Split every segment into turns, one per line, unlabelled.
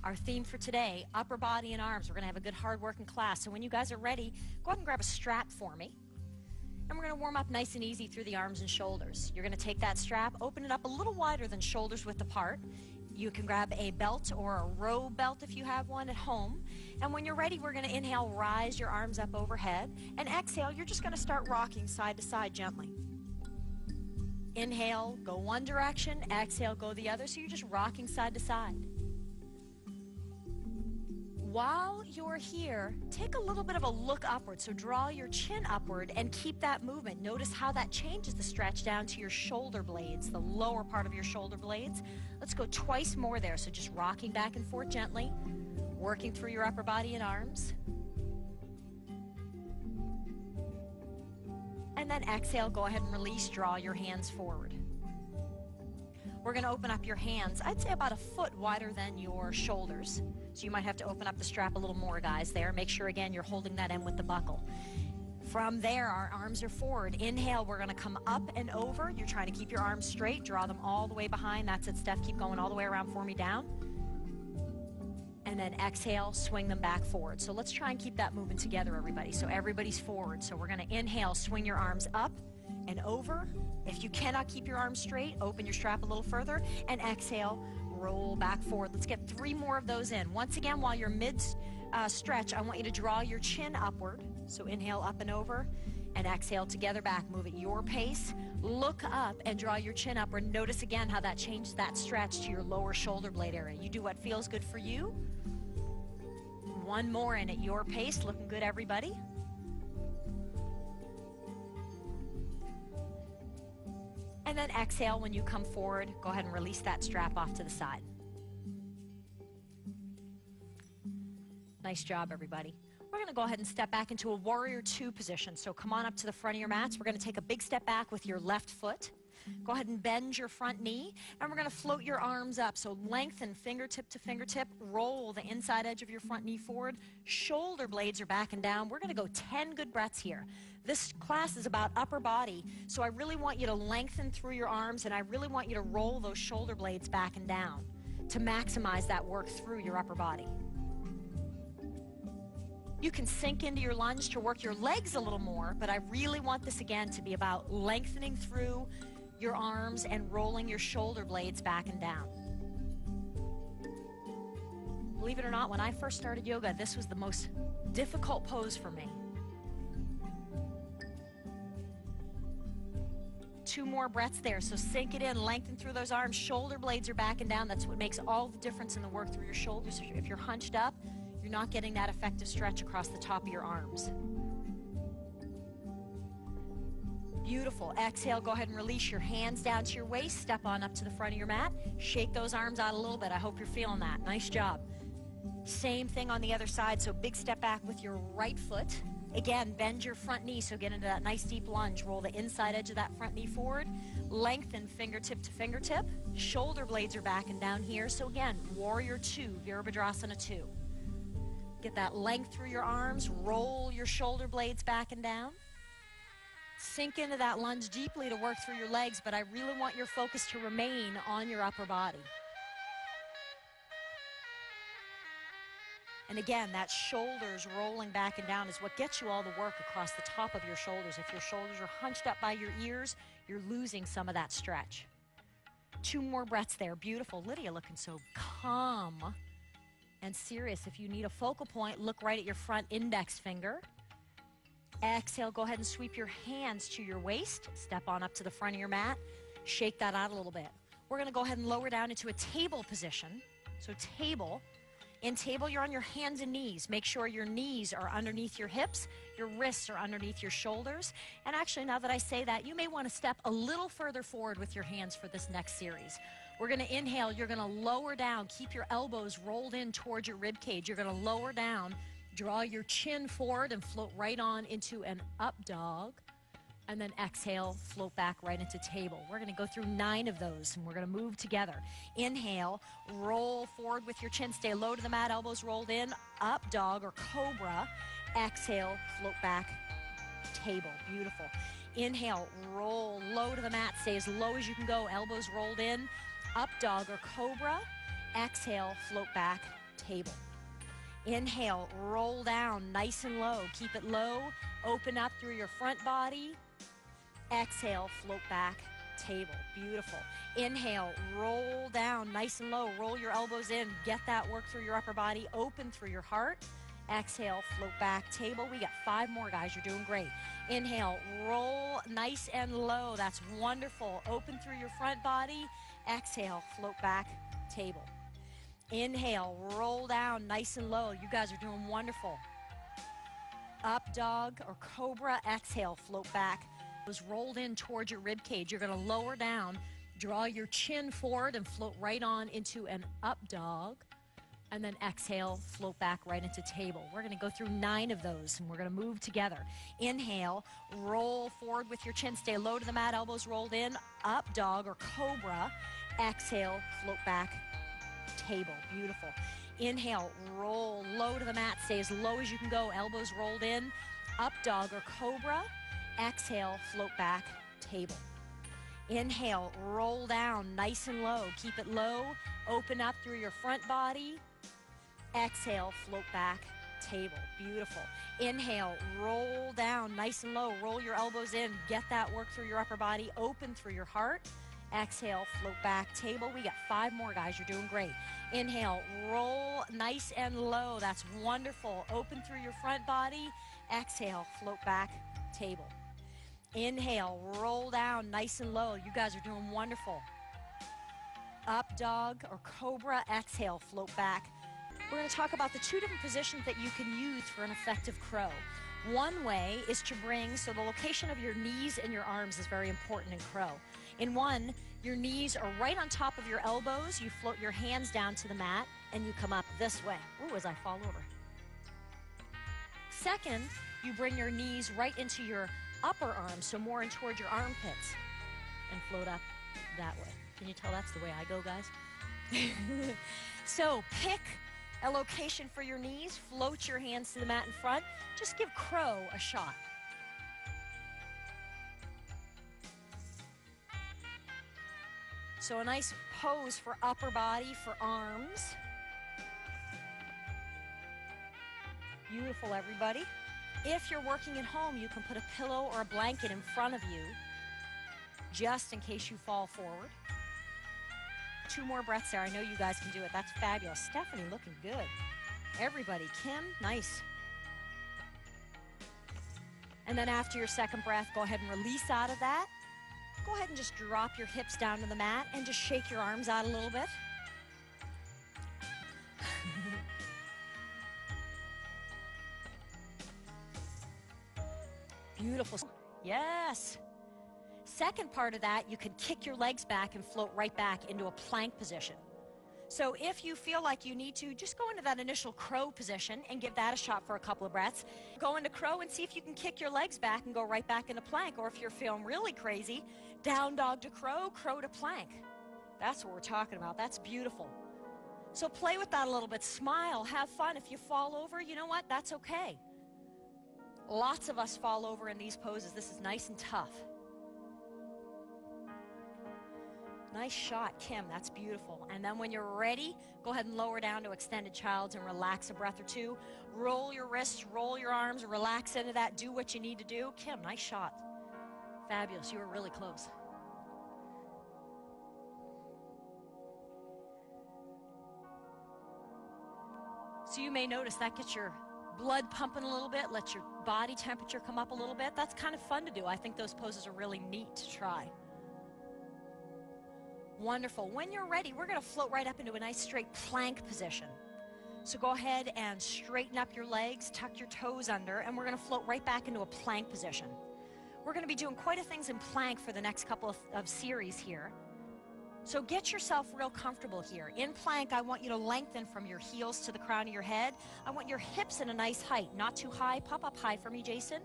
Our theme for today, upper body and arms. We're going to have a good hard working class. So when you guys are ready, go ahead and grab a strap for me. And we're going to warm up nice and easy through the arms and shoulders. You're going to take that strap, open it up a little wider than shoulders width apart. You can grab a belt or a robe belt if you have one at home. And when you're ready, we're going to inhale, rise your arms up overhead. And exhale, you're just going to start rocking side to side gently. Inhale, go one direction. Exhale, go the other. So you're just rocking side to side. While you're here, take a little bit of a look upward. So draw your chin upward and keep that movement. Notice how that changes the stretch down to your shoulder blades, the lower part of your shoulder blades. Let's go twice more there. So just rocking back and forth gently, working through your upper body and arms. And then exhale, go ahead and release, draw your hands forward. We're going to open up your hands, I'd say about a foot wider than your shoulders. So you might have to open up the strap a little more, guys, there. Make sure, again, you're holding that in with the buckle. From there, our arms are forward. Inhale, we're going to come up and over. You're trying to keep your arms straight. Draw them all the way behind. That's it, Steph. Keep going all the way around for me, down. And then exhale, swing them back forward. So let's try and keep that moving together, everybody. So everybody's forward. So we're going to inhale, swing your arms up and over. If you cannot keep your arms straight, open your strap a little further. And exhale, roll back forward. Let's get 3 more of those in. Once again, while you're mid-stretch, I want you to draw your chin upward. So inhale, up and over. And exhale, together back. Move at your pace. Look up and draw your chin upward. Notice again how that changes that stretch to your lower shoulder blade area. You do what feels good for you. 1 more in at your pace. Looking good, everybody. And then exhale when you come forward. Go ahead and release that strap off to the side. Nice job, everybody. We're going to go ahead and step back into a warrior 2 position. So come on up to the front of your mats. We're going to take a big step back with your left foot. Go ahead and bend your front knee, and we're going to float your arms up. So lengthen fingertip to fingertip, roll the inside edge of your front knee forward. Shoulder blades are back and down. We're going to go 10 good breaths here. This class is about upper body, so I really want you to lengthen through your arms, and I really want you to roll those shoulder blades back and down to maximize that work through your upper body. You can sink into your lunge to work your legs a little more, but I really want this again to be about lengthening through your arms and rolling your shoulder blades back and down. Believe it or not, when I first started yoga, this was the most difficult pose for me. 2 more breaths there, so sink it in, lengthen through those arms, shoulder blades are back and down. That's what makes all the difference in the work through your shoulders. If you're hunched up, you're not getting that effective stretch across the top of your arms. Beautiful. Exhale, go ahead and release your hands down to your waist. Step on up to the front of your mat. Shake those arms out a little bit. I hope you're feeling that. Nice job. Same thing on the other side. So big step back with your right foot. Again, bend your front knee, so get into that nice deep lunge. Roll the inside edge of that front knee forward. Lengthen fingertip to fingertip. Shoulder blades are back and down here. So again, warrior 2, Virabhadrasana 2. Get that length through your arms. Roll your shoulder blades back and down. Sink into that lunge deeply to work through your legs, but I really want your focus to remain on your upper body. And again, that shoulders rolling back and down is what gets you all the work across the top of your shoulders. If your shoulders are hunched up by your ears, you're losing some of that stretch. 2 more breaths there. Beautiful. Lydia looking so calm and serious. If you need a focal point, look right at your front index finger. Exhale, go ahead and sweep your hands to your waist. Step on up to the front of your mat. Shake that out a little bit. We're going to go ahead and lower down into a table position. So table. In table, you're on your hands and knees. Make sure your knees are underneath your hips. Your wrists are underneath your shoulders. And actually, now that I say that, you may want to step a little further forward with your hands for this next series. We're going to inhale. You're going to lower down. Keep your elbows rolled in towards your rib cage. You're going to lower down. Draw your chin forward and float right on into an up dog. And then exhale, float back right into table. We're going to go through 9 of those, and we're going to move together. Inhale, roll forward with your chin. Stay low to the mat, elbows rolled in. Up dog or cobra. Exhale, float back, table. Beautiful. Inhale, roll low to the mat. Stay as low as you can go. Elbows rolled in. Up dog or cobra. Exhale, float back, table. Inhale, roll down nice and low. Keep it low. Open up through your front body. Exhale, float back, table. Beautiful. Inhale, roll down nice and low. Roll your elbows in. Get that work through your upper body. Open through your heart. Exhale, float back, table. We got 5 more, guys. You're doing great. Inhale, roll nice and low. That's wonderful. Open through your front body. Exhale, float back, table. Inhale, roll down nice and low. You guys are doing wonderful. Up dog or cobra. Exhale, float back. Was rolled in towards your rib cage. You're going to lower down, draw your chin forward and float right on into an up dog. And then exhale, float back right into table. We're going to go through 9 of those, and we're going to move together. Inhale, roll forward with your chin. Stay low to the mat, elbows rolled in. Up dog or cobra. Exhale, float back, table. Beautiful. Inhale, roll low to the mat. Stay as low as you can go. Elbows rolled in. Up dog or cobra. Exhale, float back, table. Inhale, roll down nice and low. Keep it low. Open up through your front body. Exhale, float back, table. Beautiful. Inhale, roll down nice and low. Roll your elbows in. Get that work through your upper body. Open through your heart. Exhale, float back, table. We got 5 more, guys. You're doing great. Inhale, roll nice and low. That's wonderful. Open through your front body. Exhale, float back, table. Inhale, roll down nice and low. You guys are doing wonderful. Up dog or cobra. Exhale, float back. We're going to talk about the 2 different positions that you can use for an effective crow. One way is to bring, so the location of your knees and your arms is very important in crow. In one, your knees are right on top of your elbows. You float your hands down to the mat and you come up this way. Ooh, as I fall over. Second, you bring your knees right into your upper arms, so more in towards your armpits, and float up that way. Can you tell that's the way I go, guys? So pick a location for your knees, float your hands to the mat in front. Just give crow a shot. So a nice pose for upper body, for arms. Beautiful, everybody. If you're working at home, you can put a pillow or a blanket in front of you just in case you fall forward. 2 more breaths there. I know you guys can do it. That's fabulous. Stephanie looking good. Everybody. Kim, nice. And then after your second breath, go ahead and release out of that. Go ahead and just drop your hips down to the mat and just shake your arms out a little bit. Beautiful. Yes. Second part of that, you could kick your legs back and float right back into a plank position. So if you feel like you need to, just go into that initial crow position and give that a shot for a couple of breaths. Go into crow and see if you can kick your legs back and go right back into plank. Or if you're feeling really crazy, down dog to crow, crow to plank. That's what we're talking about. That's beautiful. So play with that a little bit. Smile, have fun. If you fall over, you know what? That's okay. Lots of us fall over in these poses. This is nice and tough. Nice shot, Kim. That's beautiful. And then when you're ready, go ahead and lower down to extended child's and relax a breath or 2. Roll your wrists, roll your arms, relax into that. Do what you need to do. Kim, nice shot. Fabulous. You were really close. So you may notice that gets your blood pumping a little bit, lets your body temperature come up a little bit. That's kind of fun to do. I think those poses are really neat to try. Wonderful. When you're ready, we're going to float right up into a nice straight plank position. So go ahead and straighten up your legs, tuck your toes under, and we're going to float right back into a plank position. We're going to be doing quite a things in plank for the next couple of series here. So get yourself real comfortable here. In plank, I want you to lengthen from your heels to the crown of your head. I want your hips in a nice height, not too high. Pop up high for me, Jason.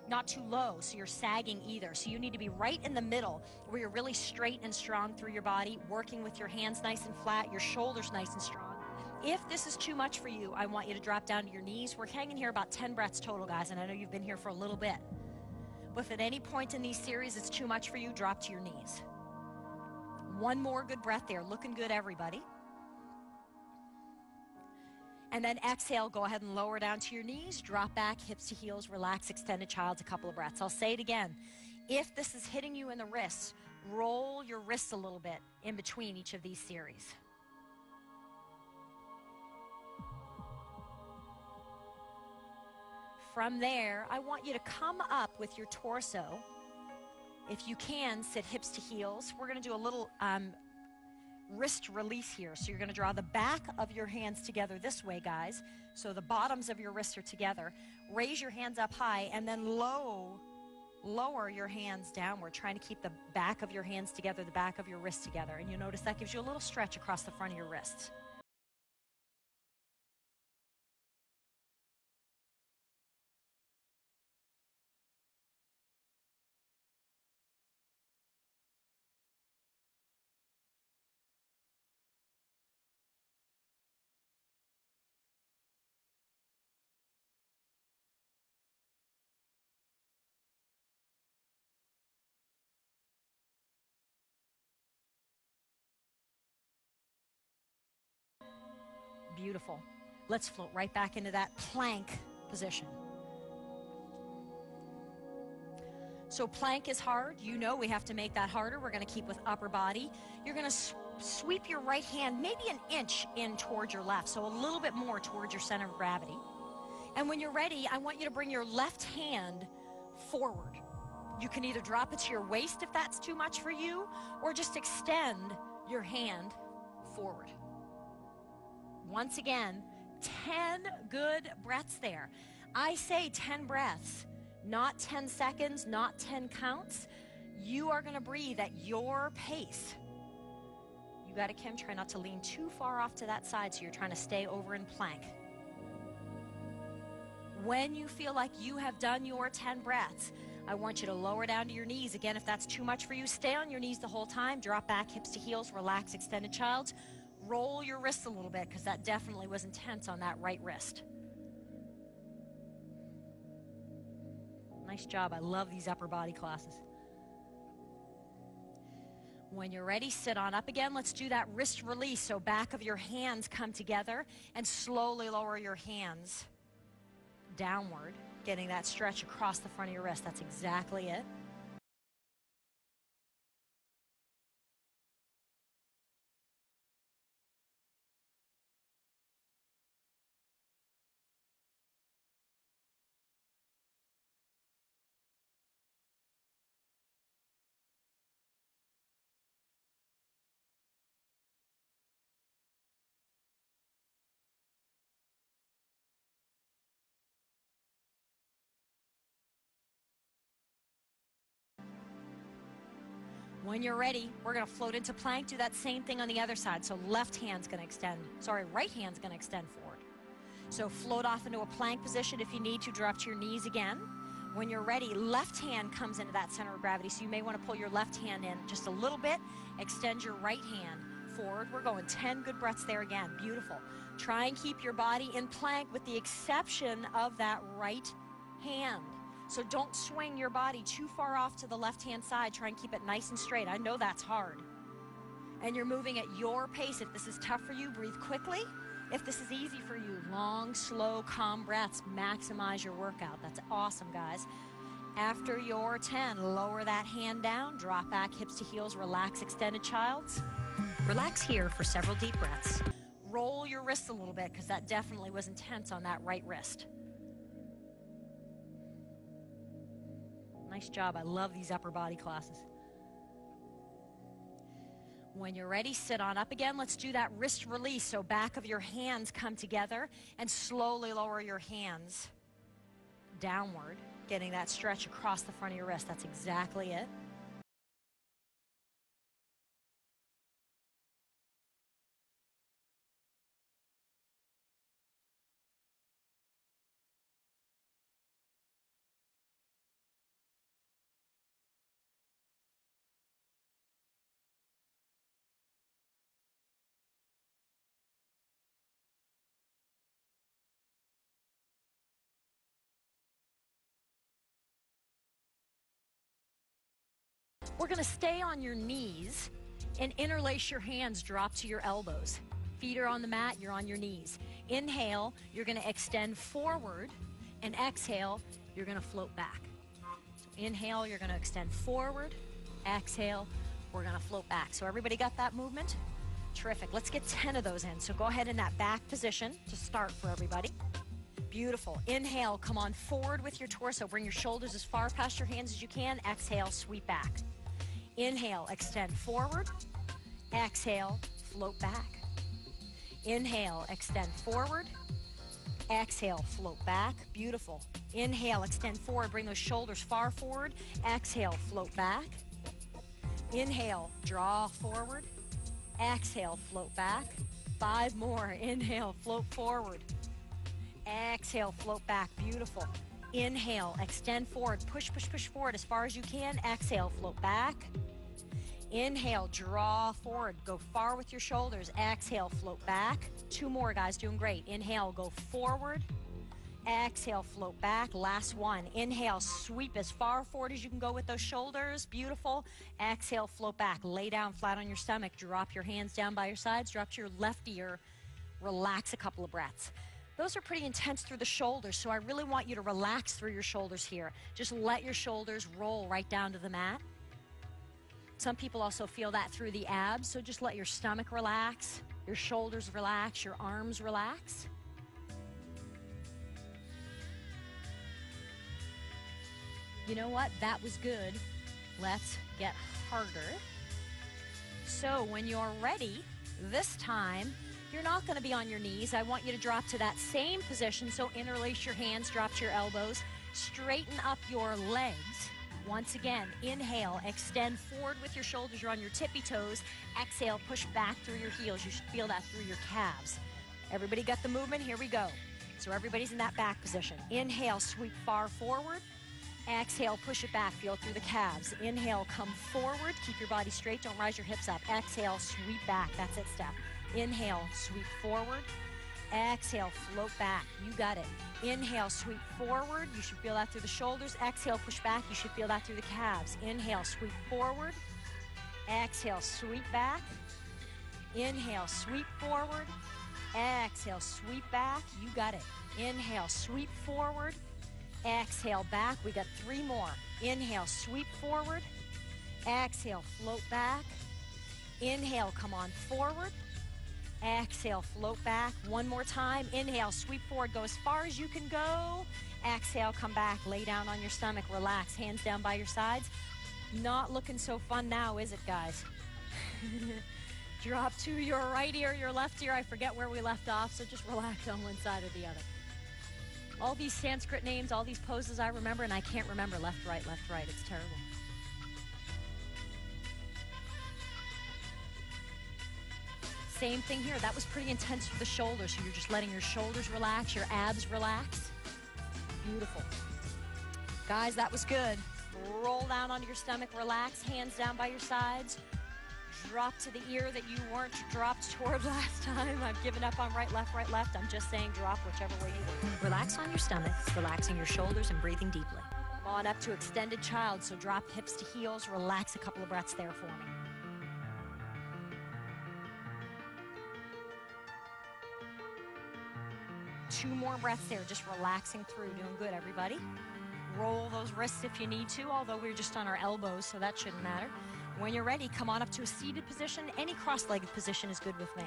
Not too low, so you're sagging either. So you need to be right in the middle where you're really straight and strong through your body, working with your hands nice and flat, your shoulders nice and strong. If this is too much for you, I want you to drop down to your knees. We're hanging here about 10 breaths total, guys, and I know you've been here for a little bit. But if at any point in these series it's too much for you, drop to your knees. One more good breath there. Looking good, everybody. And then exhale, go ahead and lower down to your knees, drop back, hips to heels, relax, extended child's a couple of breaths. I'll say it again. If this is hitting you in the wrists, roll your wrists a little bit in between each of these series. From there, I want you to come up with your torso. If you can, sit hips to heels. We're going to do a little wrist release here. So you're going to draw the back of your hands together this way, guys. So the bottoms of your wrists are together. Raise your hands up high and then lower your hands downward, trying to keep the back of your hands together, the back of your wrists together. And you notice that gives you a little stretch across the front of your wrists. Beautiful. Let's float right back into that plank position. So plank is hard. You know we have to make that harder. We're going to keep with upper body. You're going to sweep your right hand maybe an inch in towards your left, so a little bit more towards your center of gravity. And when you're ready, I want you to bring your left hand forward. You can either drop it to your waist if that's too much for you, or just extend your hand forward. Once again, 10 good breaths there. I say 10 breaths, not 10 seconds, not 10 counts. You are going to breathe at your pace. You got it, Kim. Try not to lean too far off to that side so you're trying to stay over in plank. When you feel like you have done your 10 breaths, I want you to lower down to your knees. Again, if that's too much for you, stay on your knees the whole time. Drop back, hips to heels, relax, extended child's. Roll your wrists a little bit because that definitely was intense on that right wrist. Nice job. I love these upper body classes. When you're ready, sit on up again. Let's do that wrist release. So back of your hands come together and slowly lower your hands downward, getting that stretch across the front of your wrist. That's exactly it. When you're ready, we're going to float into plank. Do that same thing on the other side. So right hand's going to extend forward. So float off into a plank position. If you need to, drop to your knees again. When you're ready, left hand comes into that center of gravity. So you may want to pull your left hand in just a little bit. Extend your right hand forward. We're going 10 good breaths there again. Beautiful. Try and keep your body in plank with the exception of that right hand. So don't swing your body too far off to the left-hand side. Try and keep it nice and straight. I know that's hard. And you're moving at your pace. If this is tough for you, breathe quickly. If this is easy for you, long, slow, calm breaths. Maximize your workout. That's awesome, guys. After your 10, lower that hand down. Drop back, hips to heels. Relax, extended child's. Relax here for several deep breaths. Roll your wrists a little bit because that definitely was intense on that right wrist. Nice job. I love these upper body classes. When you're ready, sit on up again. Let's do that wrist release. So back of your hands come together and slowly lower your hands downward, getting that stretch across the front of your wrist. That's exactly it. We're going to stay on your knees and interlace your hands, drop to your elbows. Feet are on the mat, you're on your knees. Inhale, you're going to extend forward, and exhale, you're going to float back. So inhale, you're going to extend forward. Exhale, we're going to float back. So everybody got that movement? Terrific. Let's get 10 of those in. So go ahead in that back position to start for everybody. Beautiful. Inhale, come on forward with your torso. Bring your shoulders as far past your hands as you can. Exhale, sweep back. Inhale, extend forward. Exhale, float back. Inhale, extend forward. Exhale, float back. Beautiful. Inhale, extend forward. Bring those shoulders far forward. Exhale, float back. Inhale, draw forward. Exhale, float back. 5 more. Inhale, float forward. Exhale, float back. Beautiful. Inhale, extend forward. Push, push, push forward as far as you can. Exhale, float back. Inhale, draw forward. Go far with your shoulders. Exhale, float back. 2 more, guys. Doing great. Inhale, go forward. Exhale, float back. Last one. Inhale, sweep as far forward as you can go with those shoulders. Beautiful. Exhale, float back. Lay down flat on your stomach. Drop your hands down by your sides. Drop to your left ear. Relax a couple of breaths. Those are pretty intense through the shoulders, so I really want you to relax through your shoulders here. Just let your shoulders roll right down to the mat. Some people also feel that through the abs, so just let your stomach relax, your shoulders relax, your arms relax. You know what? That was good. Let's get harder. So when you're ready, this time, you're not going to be on your knees. I want you to drop to that same position. So interlace your hands, drop to your elbows, straighten up your legs. Once again, inhale, extend forward with your shoulders. You're on your tippy toes. Exhale, push back through your heels. You should feel that through your calves. Everybody got the movement? Here we go. So everybody's in that back position. Inhale, sweep far forward. Exhale, push it back. Feel through the calves. Inhale, come forward. Keep your body straight. Don't rise your hips up. Exhale, sweep back. That's it, Steph. Inhale, sweep forward. Exhale, float back. You got it. Inhale, sweep forward. You should feel that through the shoulders. Exhale, push back. You should feel that through the calves. Inhale, sweep forward. Exhale, sweep back. Inhale, sweep forward. Exhale, sweep back. You got it. Inhale, sweep forward. Exhale, back. We got 3 more. Inhale, sweep forward. Exhale, float back. Inhale, come on forward. Exhale, float back. 1 more time. Inhale, sweep forward. Go as far as you can go. Exhale, come back. Lay down on your stomach. Relax. Hands down by your sides. Not looking so fun now, is it, guys? Drop to your right ear, your left ear. I forget where we left off, so just relax on one side or the other. All these Sanskrit names, all these poses I remember, and I can't remember left, right. It's terrible. Same thing here. That was pretty intense for the shoulders, so you're just letting your shoulders relax, your abs relax. Beautiful. Guys, that was good. Roll down onto your stomach, relax, hands down by your sides. Drop to the ear that you weren't dropped toward last time. I've given up on right, left. I'm just saying drop whichever way you want. Relax on your stomach, relaxing your shoulders and breathing deeply. Come on up to extended child, so drop hips to heels, relax a couple of breaths there for me. Two more breaths there, just relaxing through. Doing good, everybody. Roll those wrists if you need to, although we're just on our elbows, so that shouldn't matter. When you're ready, come on up to a seated position. Any cross-legged position is good with me.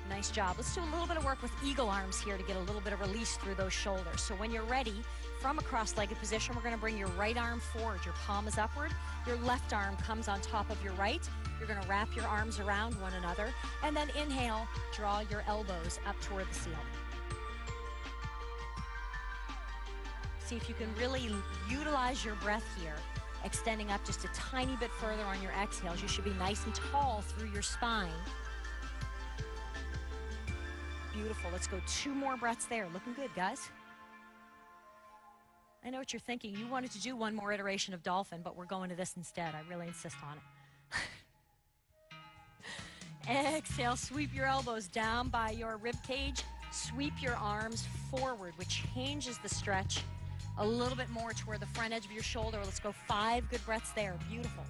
Nice job. Let's do a little bit of work with eagle arms here to get a little bit of release through those shoulders. So when you're ready, from a cross-legged position, we're going to bring your right arm forward. Your palm is upward. Your left arm comes on top of your right. You're going to wrap your arms around one another. And then inhale, draw your elbows up toward the ceiling. See if you can really utilize your breath here, extending up just a tiny bit further on your exhales. You should be nice and tall through your spine. Beautiful. Let's go 2 more breaths there. Looking good, guys. I know what you're thinking. You wanted to do 1 more iteration of dolphin, but we're going to this instead. I really insist on it. Exhale, sweep your elbows down by your rib cage. Sweep your arms forward, which changes the stretch a little bit more toward the front edge of your shoulder. Let's go 5 good breaths there. Beautiful.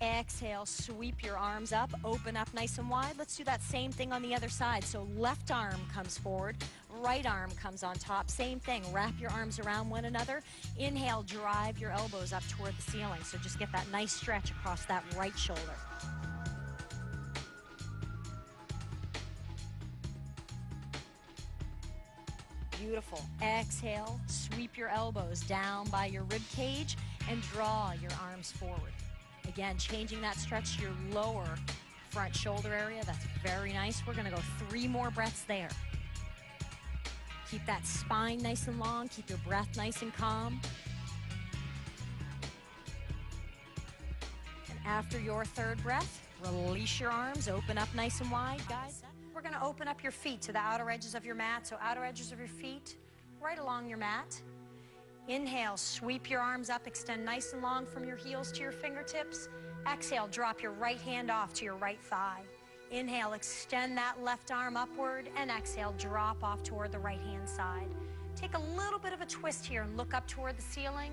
Exhale, sweep your arms up, open up nice and wide. Let's do that same thing on the other side. So left arm comes forward, right arm comes on top. Same thing, wrap your arms around one another. Inhale, drive your elbows up toward the ceiling. So just get that nice stretch across that right shoulder. Beautiful. Exhale, sweep your elbows down by your rib cage and draw your arms forward. Again, changing that stretch to your lower front shoulder area. That's very nice. We're going to go 3 more breaths there. Keep that spine nice and long. Keep your breath nice and calm. And after your 3rd breath, release your arms, open up nice and wide, guys. We're going to open up your feet to the outer edges of your mat. So outer edges of your feet, right along your mat. Inhale, sweep your arms up, extend nice and long from your heels to your fingertips. Exhale, drop your right hand off to your right thigh. Inhale, extend that left arm upward, and exhale, drop off toward the right hand side. Take a little bit of a twist here and look up toward the ceiling.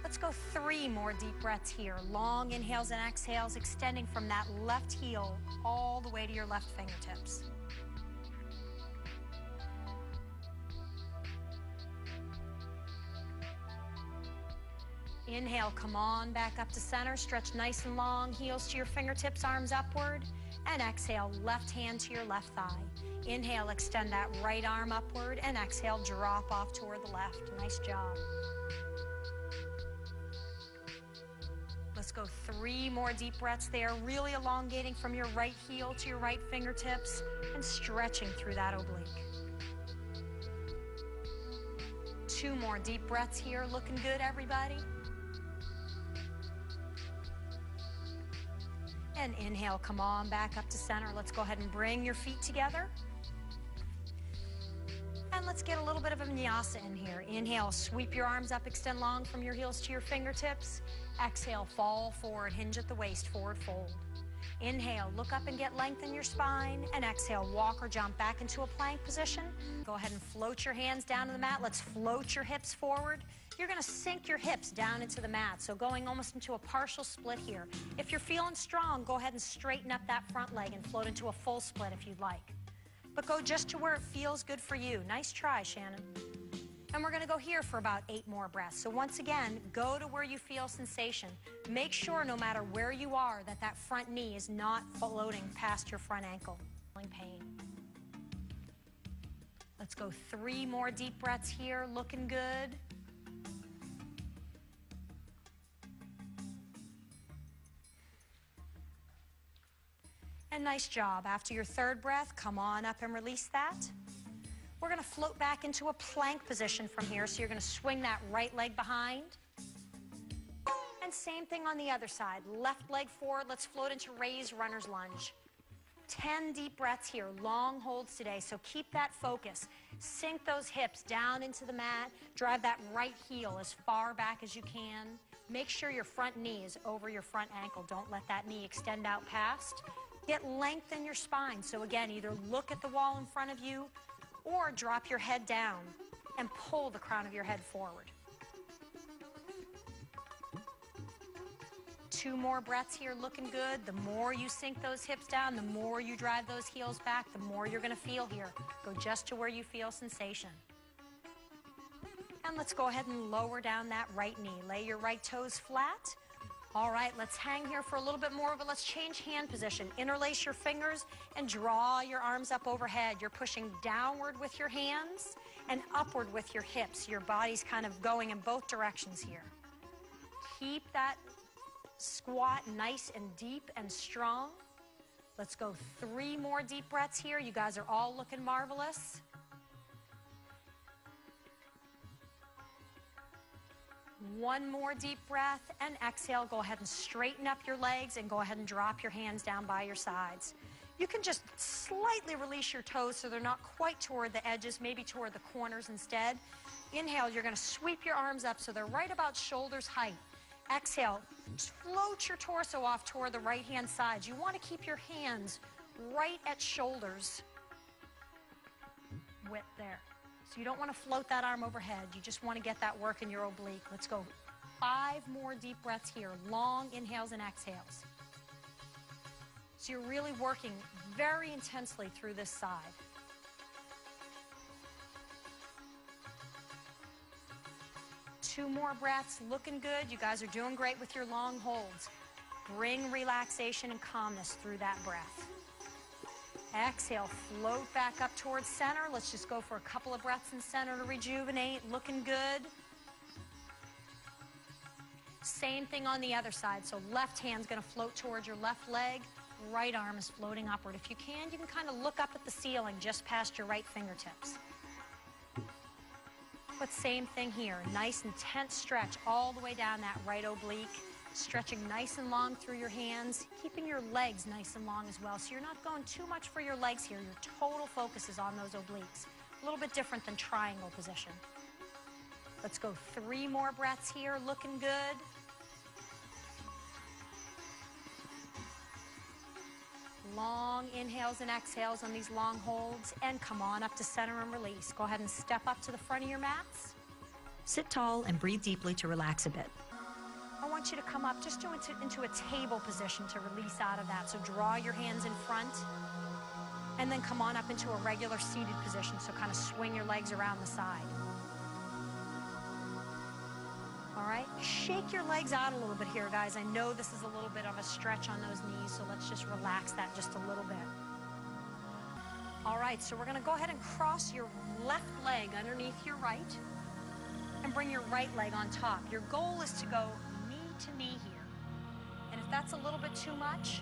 Let's go 3 more deep breaths here. Long inhales and exhales, extending from that left heel all the way to your left fingertips. Inhale, come on back up to center. Stretch nice and long, heels to your fingertips, arms upward. And exhale, left hand to your left thigh. Inhale, extend that right arm upward. And exhale, drop off toward the left. Nice job. Let's go 3 more deep breaths there, really elongating from your right heel to your right fingertips and stretching through that oblique. 2 more deep breaths here. Looking good, everybody. And inhale, come on back up to center. Let's go ahead and bring your feet together. And let's get a little bit of a vinyasa in here. Inhale, sweep your arms up, extend long from your heels to your fingertips. Exhale, fall forward, hinge at the waist, forward fold. Inhale, look up and get length in your spine. And exhale, walk or jump back into a plank position. Go ahead and float your hands down to the mat. Let's float your hips forward. You're going to sink your hips down into the mat, so going almost into a partial split here. If you're feeling strong, go ahead and straighten up that front leg and float into a full split if you'd like. But go just to where it feels good for you. Nice try, Shannon. And we're going to go here for about 8 more breaths. So once again, go to where you feel sensation. Make sure no matter where you are that that front knee is not floating past your front ankle. Pain. Let's go 3 more deep breaths here. Looking good. And nice job. After your 3rd breath, come on up and release that. We're going to float back into a plank position from here. So you're going to swing that right leg behind. And same thing on the other side. Left leg forward. Let's float into raised runner's lunge. 10 deep breaths here. Long holds today. So keep that focus. Sink those hips down into the mat. Drive that right heel as far back as you can. Make sure your front knee is over your front ankle. Don't let that knee extend out past. Get length in your spine. So again, either look at the wall in front of you or drop your head down and pull the crown of your head forward. 2 more breaths here, looking good. The more you sink those hips down, the more you drive those heels back, the more you're going to feel here. Go just to where you feel sensation. And let's go ahead and lower down that right knee. Lay your right toes flat. All right, let's hang here for a little bit more, but let's change hand position. Interlace your fingers and draw your arms up overhead. You're pushing downward with your hands and upward with your hips. Your body's kind of going in both directions here. Keep that squat nice and deep and strong. Let's go 3 more deep breaths here. You guys are all looking marvelous. One more deep breath and exhale. Go ahead and straighten up your legs and go ahead and drop your hands down by your sides. You can just slightly release your toes so they're not quite toward the edges, maybe toward the corners instead. Inhale, you're going to sweep your arms up so they're right about shoulders height. Exhale, float your torso off toward the right-hand side. You want to keep your hands right at shoulders width there. So you don't want to float that arm overhead. You just want to get that work in your oblique. Let's go 5 more deep breaths here. Long inhales and exhales. So you're really working very intensely through this side. Two more breaths, looking good. You guys are doing great with your long holds. Bring relaxation and calmness through that breath. Exhale, float back up towards center. Let's just go for a couple of breaths in center to rejuvenate. Looking good. Same thing on the other side. So left hand's going to float towards your left leg. Right arm is floating upward. If you can kind of look up at the ceiling just past your right fingertips. But same thing here. Nice intense stretch all the way down that right oblique. Stretching nice and long through your hands, keeping your legs nice and long as well. So you're not going too much for your legs here. Your total focus is on those obliques. A little bit different than triangle position. Let's go 3 more breaths here, looking good. Long inhales and exhales on these long holds, and come on up to center and release. Go ahead and step up to the front of your mats. Sit tall and breathe deeply to relax a bit. I want you to come up just into a table position to release out of that. So draw your hands in front, and then come on up into a regular seated position. So kind of swing your legs around the side. All right, shake your legs out a little bit here, guys. I know this is a little bit of a stretch on those knees, so let's just relax that just a little bit. All right, so we're gonna go ahead and cross your left leg underneath your right and bring your right leg on top. Your goal is to go knee to knee here. And if that's a little bit too much,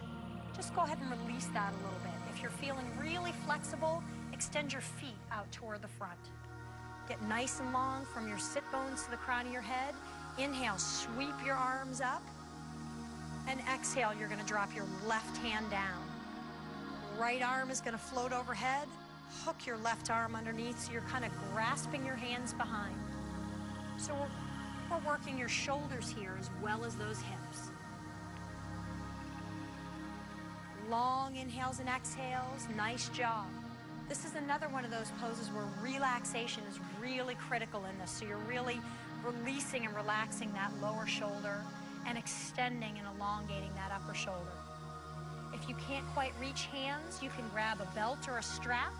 just go ahead and release that a little bit. If you're feeling really flexible, extend your feet out toward the front. Get nice and long from your sit bones to the crown of your head. Inhale, sweep your arms up. And exhale, you're gonna drop your left hand down. Right arm is gonna float overhead. Hook your left arm underneath so you're kind of grasping your hands behind. So we're working your shoulders here as well as those hips. Long inhales and exhales, nice job. This is another one of those poses where relaxation is really critical in this. So you're really releasing and relaxing that lower shoulder and extending and elongating that upper shoulder. If you can't quite reach hands, you can grab a belt or a strap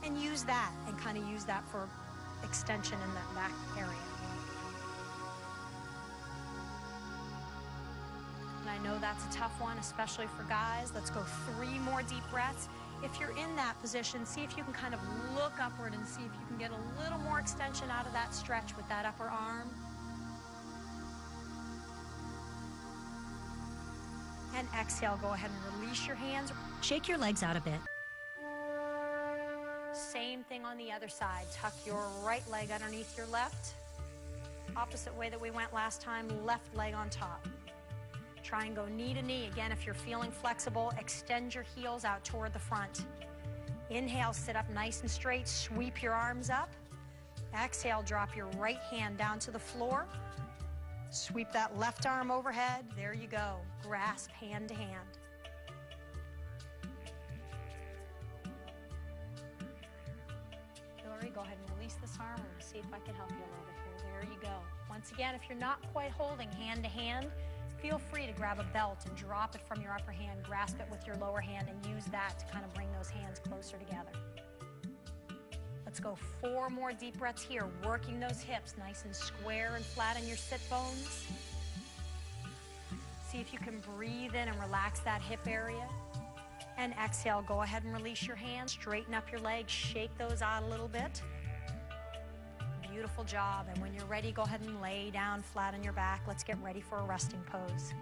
and use that, and kind of use that for extension in that back area. And I know that's a tough one, especially for guys. Let's go 3 more deep breaths. If you're in that position, see if you can kind of look upward and see if you can get a little more extension out of that stretch with that upper arm. And exhale, go ahead and release your hands. Shake your legs out a bit. Same thing on the other side. Tuck your right leg underneath your left. Opposite way that we went last time, left leg on top. Try and go knee to knee. Again, if you're feeling flexible, extend your heels out toward the front. Inhale, sit up nice and straight. Sweep your arms up. Exhale, drop your right hand down to the floor. Sweep that left arm overhead. There you go. Grasp hand to hand. Hillary, go ahead and release this arm. We'll see if I can help you a little bit here. There you go. Once again, if you're not quite holding hand to hand, feel free to grab a belt and drop it from your upper hand, grasp it with your lower hand, and use that to kind of bring those hands closer together. Let's go 4 more deep breaths here, working those hips nice and square and flat in your sit bones. See if you can breathe in and relax that hip area. And exhale, go ahead and release your hands, straighten up your legs, shake those out a little bit. Beautiful job. And when you're ready, go ahead and lay down flat on your back. Let's get ready for a resting pose.